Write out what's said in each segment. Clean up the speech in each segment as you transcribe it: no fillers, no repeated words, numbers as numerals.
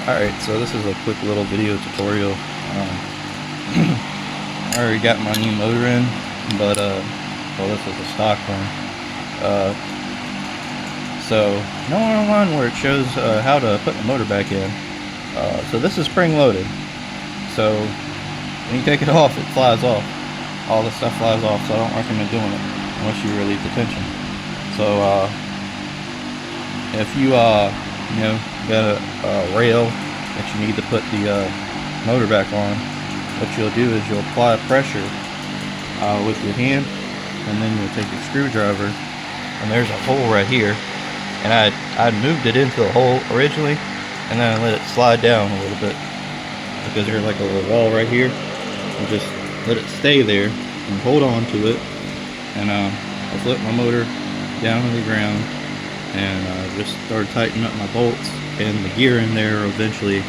Alright, so this is a quick little video tutorial. I already got my new motor in, but well, this is a stock one. So nowhere online where it shows how to put the motor back in. So this is spring loaded, so when you take it off, it flies off. All the stuff flies off, so I don't recommend doing it unless you relieve the tension. So if you got a rail that you need to put the motor back on, what you'll do is you'll apply pressure with your hand, and then you'll take your screwdriver, and there's a hole right here, and I moved it into the hole originally, and then I let it slide down a little bit because there's like a little wall right here, and just let it stay there and hold on to it, and I flip my motor down to the ground, and just started tightening up my bolts, and the gear in there will eventually,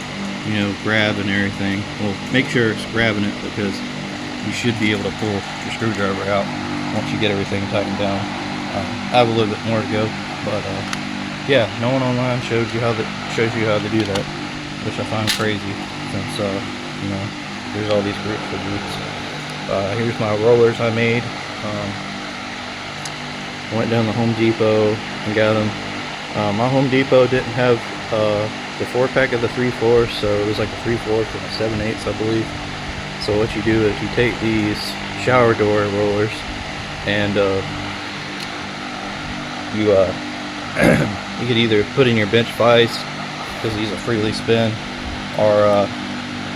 grab and everything. Well, make sure it's grabbing it, because you should be able to pull your screwdriver out once you get everything tightened down. I have a little bit more to go, but yeah, no one online shows you how to do that, which I find crazy, since there's all these groups for groups. Here's my rollers I made. Went down to Home Depot and got them. My Home Depot didn't have the 4-pack of the 3/4, so it was like a 3/4 and a 7/8, I believe. So what you do is you take these shower door rollers, and you could either put in your bench vise, because these will freely spin, or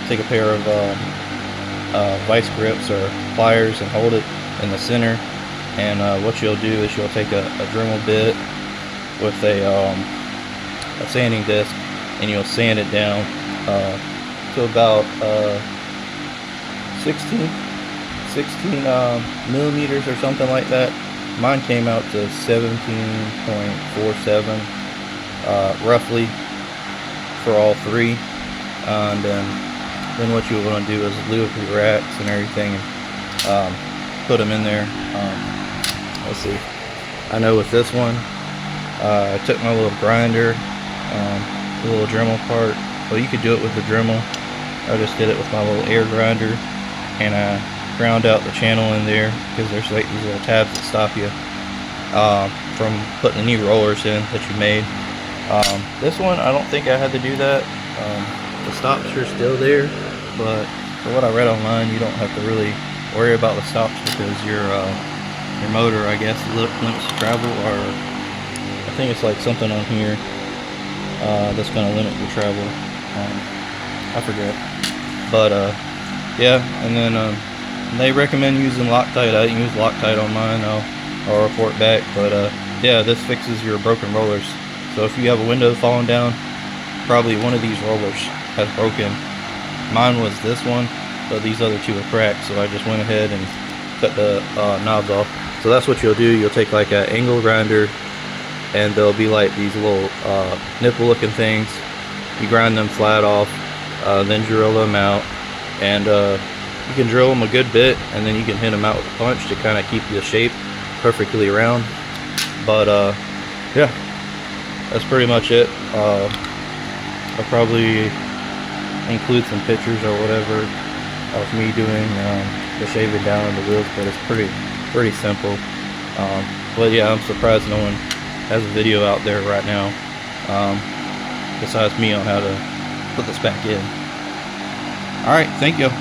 take a pair of vice grips or pliers and hold it in the center. And what you'll do is you'll take a Dremel bit with a sanding disc, and you'll sand it down to about 16 millimeters or something like that. Mine came out to 17.47 roughly for all three. And then what you want to do is lubricate racks and everything, and put them in there. Let's see, I know with this one, I took my little grinder, the little Dremel part. Well, you could do it with the Dremel. I just did it with my little air grinder, and I ground out the channel in there, because there's like these little tabs that stop you from putting the new rollers in that you made. This one, I don't think I had to do that. The stops are still there, but for what I read online, you don't have to really worry about the stops, because your motor, I guess, limits travel, or I think it's like something on here that's going to limit your travel. I forget, but yeah. And then they recommend using Loctite. I didn't use Loctite on mine. I'll report back, but yeah, this fixes your broken rollers. So if you have a window falling down, probably one of these rollers has broken. Mine was this one, but these other two are cracked, so I just went ahead and cut the knobs off. So that's what you'll do. You'll take like an angle grinder, and there'll be like these little nipple looking things. You grind them flat off, then drill them out, and you can drill them a good bit, and then you can hit them out with a punch to kind of keep the shape perfectly round. But yeah, that's pretty much it. I'll probably include some pictures or whatever of me doing the shaving down of the wheels, but it's pretty simple. But yeah, I'm surprised no one has a video out there right now besides me on how to put this back in. Alright, thank you.